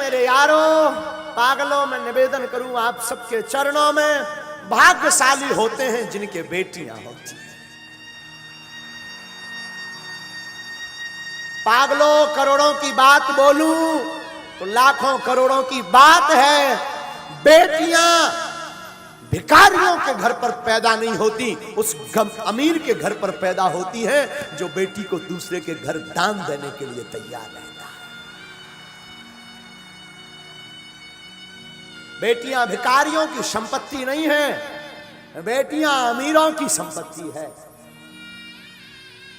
मेरे यारों, पागलों, मैं निवेदन करूं आप सबके चरणों में, भाग्यशाली होते हैं जिनके बेटियां होती हैं। पागलों, करोड़ों की बात बोलूं तो लाखों करोड़ों की बात है। बेटियां भिखारियों के घर पर पैदा नहीं होती, उस अमीर के घर पर पैदा होती हैं जो बेटी को दूसरे के घर दान देने के लिए तैयार रहता है। बेटियां भिखारियों की संपत्ति नहीं है, बेटियां अमीरों की संपत्ति है।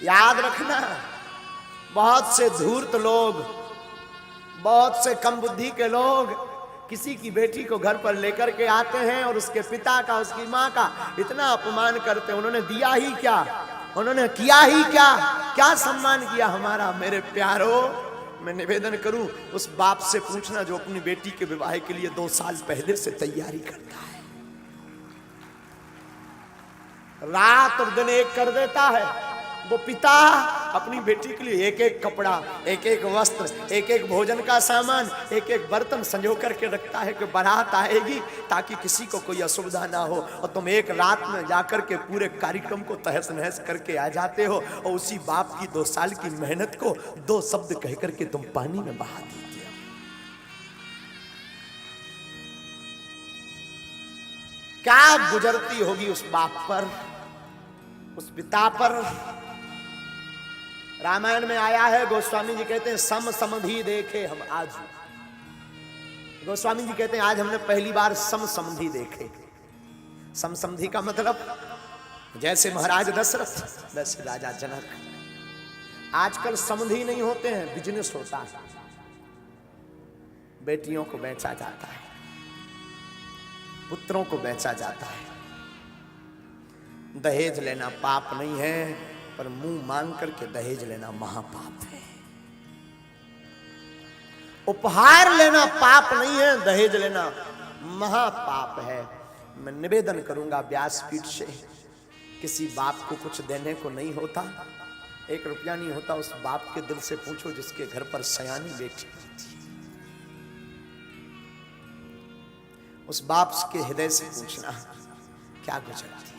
याद रखना, बहुत से धूर्त लोग, बहुत से कम बुद्धि के लोग किसी की बेटी को घर पर लेकर के आते हैं और उसके पिता का, उसकी माँ का इतना अपमान करते हैं। उन्होंने दिया ही क्या, उन्होंने किया ही क्या, क्या सम्मान किया हमारा? मेरे प्यारों, मैं निवेदन करूं उस बाप से पूछना जो अपनी बेटी के विवाह के लिए 2 साल पहले से तैयारी करता है, रात और दिन एक कर देता है। वो पिता अपनी बेटी के लिए एक एक कपड़ा, एक एक वस्त्र, एक एक भोजन का सामान, एक एक बर्तन संजो करके रखता है कि बारात आएगी ताकि किसी को कोई असुविधा ना हो, और तुम एक रात में जाकर के पूरे कार्यक्रम को तहस नहस करके आ जाते हो, और उसी बाप की 2 साल की मेहनत को 2 शब्द कह करके तुम पानी में बहा देते हो। क्या गुजरती होगी उस बाप पर, उस पिता पर। रामायण में आया है, गोस्वामी जी कहते हैं सम समधि देखे हम आज। गोस्वामी जी कहते हैं आज हमने पहली बार सम समधि देखे। सम समधि का मतलब जैसे महाराज दशरथ वैसे राजा जनक। आजकल समधि नहीं होते हैं, बिजनेस होता है। बेटियों को बेचा जाता है, पुत्रों को बेचा जाता है। दहेज लेना पाप नहीं है, पर मुंह मांग करके दहेज लेना महापाप है। उपहार लेना पाप नहीं है, दहेज लेना महापाप है। मैं निवेदन करूंगा व्यासपीठ से, किसी बाप को कुछ देने को नहीं होता, 1 रुपया नहीं होता, उस बाप के दिल से पूछो जिसके घर पर सयानी बेटी होती है। उस बाप के हृदय से पूछना क्या गुजरती है।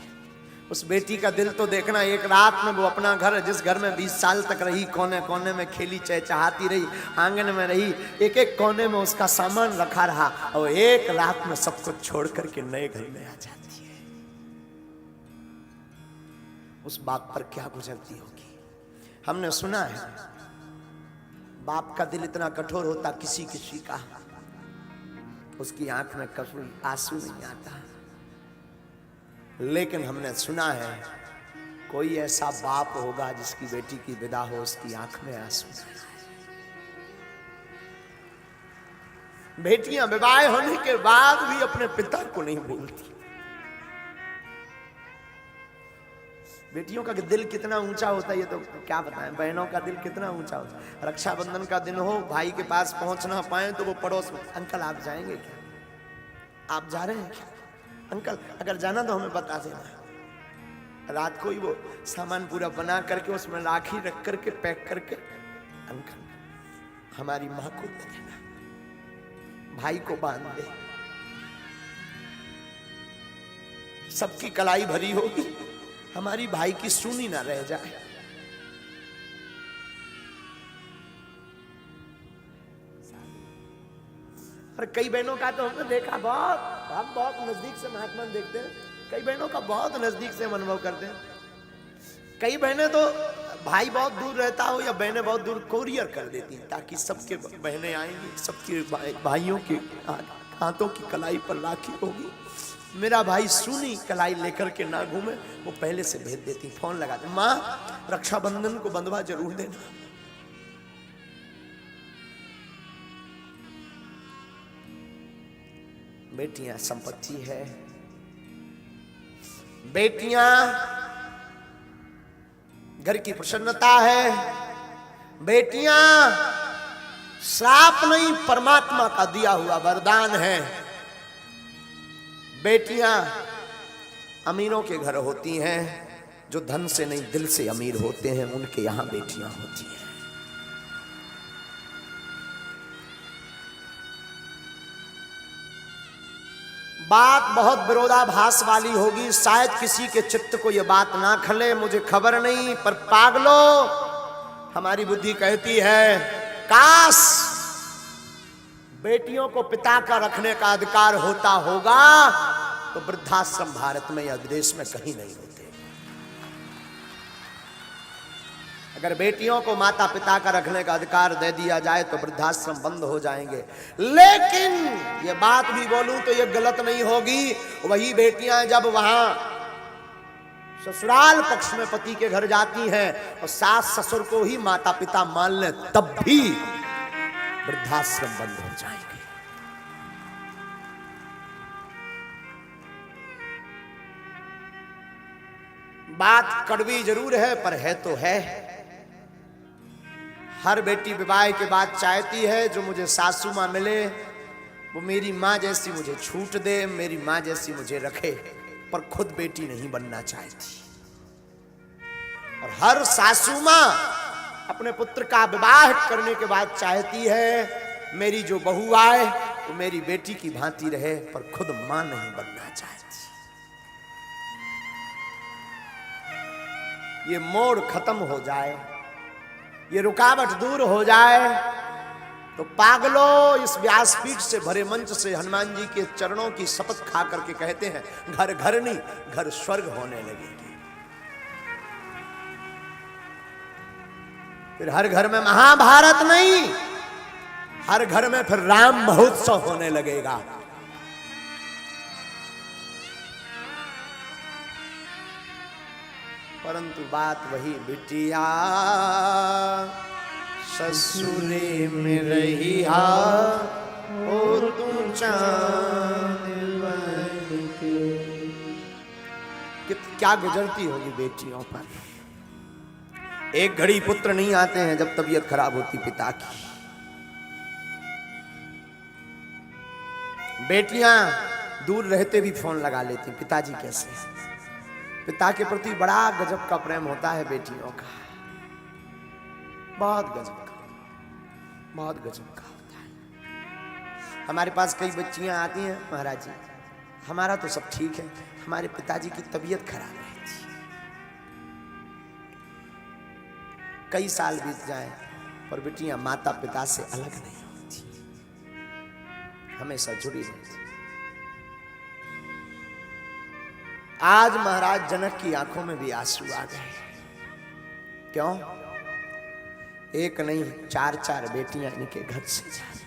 उस बेटी का दिल तो देखना, एक रात में वो अपना घर, जिस घर में 20 साल तक रही, कोने कोने में खेली चहचहाती रही, आंगन में रही, एक एक कोने में उसका सामान रखा रहा, और एक रात में सब कुछ छोड़ करके नए घर में आ जाती है। उस बाप पर क्या गुजरती होगी। हमने सुना है बाप का दिल इतना कठोर होता, किसी किसी का उसकी आंख में कभी आंसू नहीं आता, लेकिन हमने सुना है कोई ऐसा बाप होगा जिसकी बेटी की विदा हो, उसकी आंख में आंसू। बेटियां विवाह होने के बाद भी अपने पिता को नहीं भूलती। बेटियों का दिल कितना ऊंचा होता है ये तो क्या बताएं। बहनों का दिल कितना ऊंचा होता है। रक्षाबंधन का दिन हो, भाई के पास पहुंच ना पाए तो वो पड़ोस में, अंकल आप जाएंगे क्या, आप जा रहे हैं क्या, अंकल अगर जाना तो हमें बता देना। रात को ही वो सामान पूरा बना करके उसमें राखी रख करके पैक करके, अंकल हमारी मां को दे देना, भाई को बांध दे। सबकी कलाई भरी होगी, हमारी भाई की सुनी ना रह जाए। और कई बहनों का तो हमने देखा, बहुत नजदीक से महात्मा देखते हैं, कई बहनों का बहुत नजदीक से हम अनुभव करते हैं। कई बहनें तो भाई बहुत दूर रहता हो या बहनें बहुत दूर कोरियर कर देती हैं ताकि सबके बहनें आएंगी, सबके भाइयों के हाथों की कलाई पर राखी होगी, मेरा भाई सुनी कलाई लेकर के ना घूमे, वो पहले से भेज देती, फोन लगाते, माँ रक्षाबंधन को बंधवा जरूर देना। बेटियां संपत्ति है, बेटियां घर की प्रसन्नता है, बेटियां श्राप नहीं परमात्मा का दिया हुआ वरदान है। बेटियां अमीरों के घर होती हैं, जो धन से नहीं दिल से अमीर होते हैं उनके यहां बेटियां होती हैं। बात बहुत विरोधाभास वाली होगी, शायद किसी के चित्त को यह बात ना खले, मुझे खबर नहीं, पर पागलो हमारी बुद्धि कहती है काश बेटियों को पिता का रखने का अधिकार होता होगा तो वृद्धाश्रम भारत में या देश में कहीं नहीं होते। अगर बेटियों को माता पिता का रखने का अधिकार दे दिया जाए तो वृद्धाश्रम बंद हो जाएंगे। लेकिन ये बात भी बोलूं तो ये गलत नहीं होगी, वही बेटियां जब वहां ससुराल पक्ष में पति के घर जाती हैं और सास ससुर को ही माता पिता मान लें तब भी वृद्धाश्रम बंद हो जाएंगे। बात कड़वी जरूर है पर है तो है। हर बेटी विवाह के बाद चाहती है जो मुझे सासू मां मिले वो मेरी मां जैसी मुझे छूट दे, मेरी मां जैसी मुझे रखे, पर खुद बेटी नहीं बनना चाहती। और हर सासू मां अपने पुत्र का विवाह करने के बाद चाहती है मेरी जो बहू आए वो मेरी बेटी की भांति रहे, पर खुद मां नहीं बनना चाहती। ये मोड़ खत्म हो जाए, ये रुकावट दूर हो जाए तो पागलों इस व्यासपीठ से भरे मंच से हनुमान जी के चरणों की शपथ खा करके कहते हैं घर घर नहीं घर स्वर्ग होने लगेगी। फिर हर घर में महाभारत नहीं, हर घर में फिर राम महोत्सव होने लगेगा। परंतु बात वही बिटिया ससुरे में रही ओ तू चांद बन के। क्या गुजरती होगी बेटियों पर। एक घड़ी पुत्र नहीं आते हैं जब तबीयत खराब होती पिता की। बेटियां दूर रहते भी फोन लगा लेती पिताजी कैसे हैं। पिता के प्रति बड़ा गजब का प्रेम होता है बेटियों का, बहुत गजब का, बहुत गजब का होता है। हमारे पास कई बच्चियां आती हैं महाराज जी हमारा तो सब ठीक है, हमारे पिताजी की तबीयत खराब रहती, कई साल बीत जाए पर बेटियां माता पिता से अलग नहीं होती, हमेशा जुड़ी रहती। आज महाराज जनक की आंखों में भी आंसू आ गए। क्यों? एक नहीं 4-4 बेटियां इनके घर से जा रही।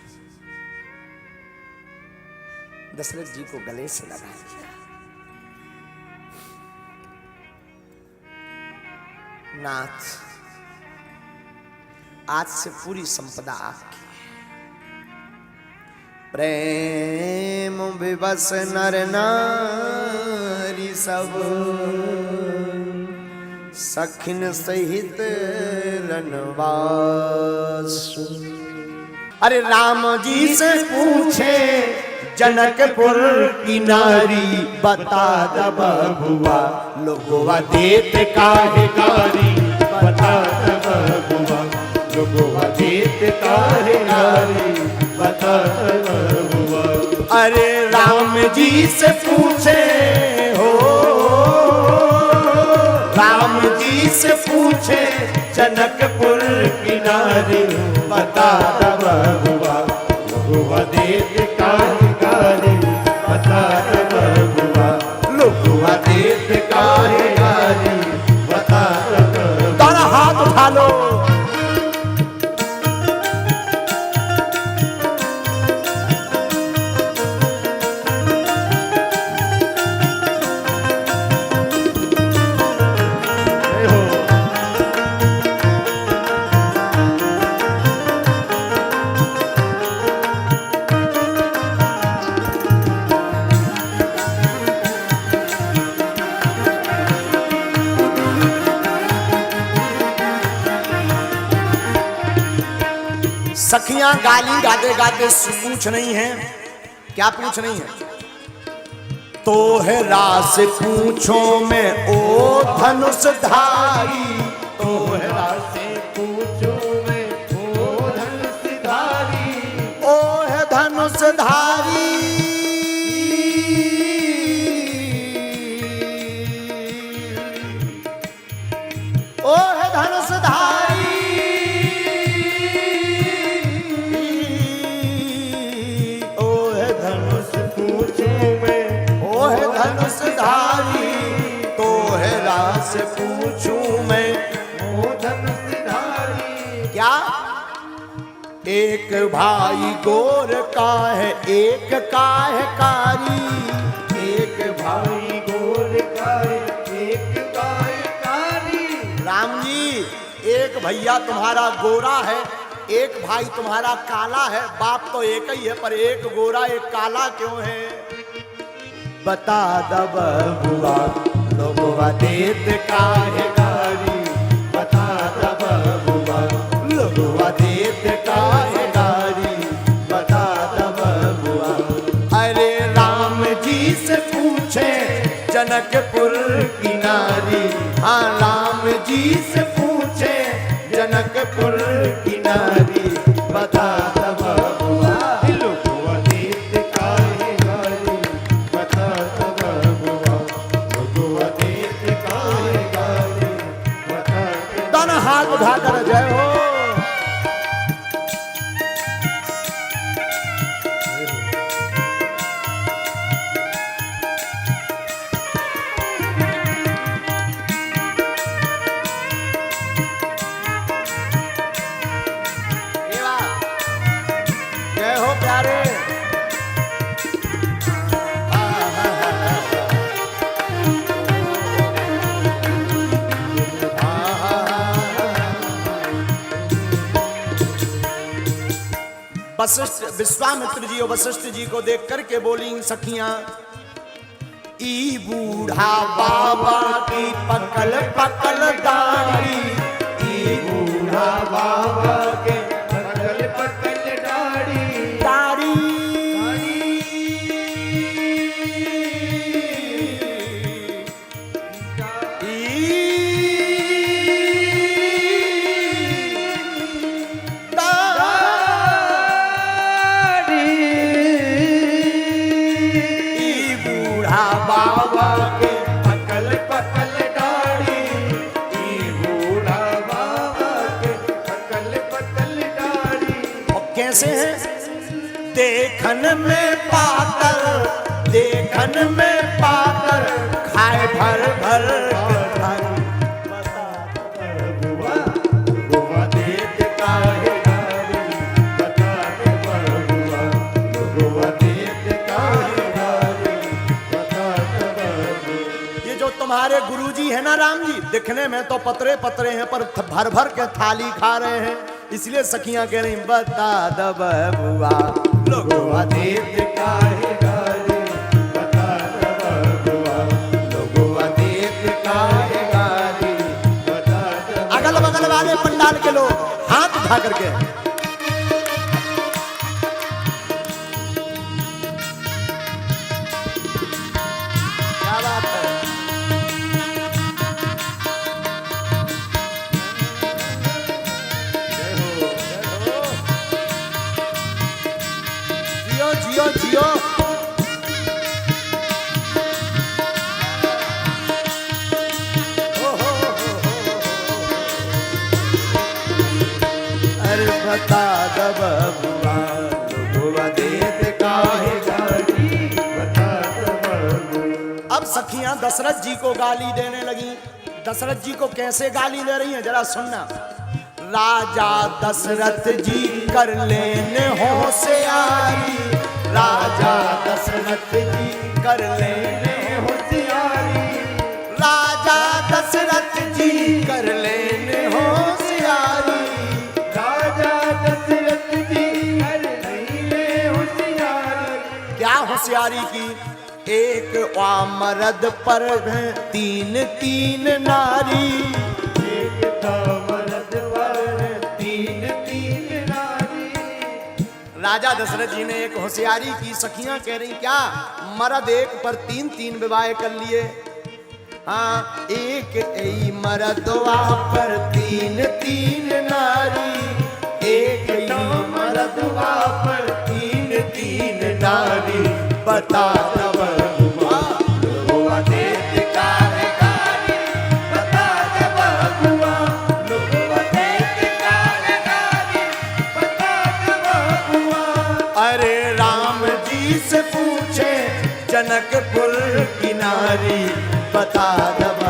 दशरथ जी को गले से लगा दिया। नाथ आज से पूरी संपदा आपकी। प्रेम विवश नर नारी सब सखिन सहित रनवास। अरे राम जी से पूछे जनकपुर की नारी बता द बबुआ लोगवा देत काहे गारी बता द बबुआ लोगवा देत काहे गारी बता द बबुआ। अरे राम जी से पूछे हो राम जी से पूछे जनकपुर की नारी बता द बबुआ लोगवा देत काहे गारी बता द बबुआ लोगवा देत काहे गारी बता द बबुआ। दोनों हाथ उठा लो। सखियां गाली गाते गाते पूछ नहीं है, क्या पूछ नहीं है? तो है रास पूछो में ओ धनुषधारी, तो है रास पूछो में ओ धनुषधारी, ओ है धनुषधारी। एक भाई गोर का है एक का है कारी, एक भाई गोर का है एक का है कारी। राम जी एक भैया तुम्हारा गोरा है, एक भाई तुम्हारा काला है, बाप तो एक ही है पर एक गोरा एक काला क्यों है? बता दब बुआ लोगवा देत काहे गारी, बता दब बुआ लोगवा देत काहे गारी, बता दब बुआ। अरे राम जी से पूछे जनकपुर की नारी, हाँ राम जी से पूछे जनकपुर की नारी, बता दब बुआ लोगवा देत काहे गारी, बता दब बुआ लोगवा देत काहे गारी, बता दब। दोनों हाथ उठाकर जय हो। जय हो प्यारे। वशिष्ठ विश्वामित्र जी और वशिष्ठ जी को देख करके बोली सखियां, ई बूढ़ा बाबा की पकल पकल दाढ़ी, ई बूढ़ा बाबा के पकल पकल दाढ़ी, दाढ़ी बाबा के पकल पकल दाढ़ी, ई बूढ़ा बाबा के पकल पकल दाढ़ी। और कैसे है? देखन में पातर, देखन में पातर, खाए भर भर के थाली। बुआ बुआ देत काहे गारी, बता दे बुआ बुआ देत काहे गारी, बता दे। ये जो तुम्हारे गुरुजी है ना राम जी, दिखने में तो पतरे पतरे हैं पर भर भर के थाली खा रहे हैं, इसलिए सखियां कह रही बता दब बुआ लोगवा देत काहे गारी, बता दे बुआ लोगवा देत काहे गारी, बता दे। अगल बगल वाले पंडाल के लोग हाथ उठा करके क्या बात है? जियो जियो जियो। अरे बता दब बुआ लोगवा देत काहे गारी, बता दे। अब सखियां दशरथ जी को गाली देने लगी। दशरथ जी को कैसे गाली दे रही हैं जरा सुनना। राजा दशरथ जी कर लेने होशियारी, राजा दशरथ जी कर लेने होशियारी, राजा दशरथ जी कर लेने होशियारी, राजा दशरथ जी कर ले होशियारी। क्या होशियारी की? एक मर्द पर है तीन तीन नारी, एक था मर्द पर तीन तीन नारी। राजा दशरथ जी ने एक होशियारी की। सखियां कह रही क्या? मर्द एक पर तीन तीन विवाह कर लिए। हाँ एक ऐ मर्दवा पर तीन तीन नारी, एक ऐ मर्दवा पर तीन तीन नारी, बता दब बुआ लोगवा देत काहे गारी, बता दब बुआ लोगवा देत काहे गारी, बता दब बुआ। अरे राम जी से पूछे जनकपुर की नारी, बता दब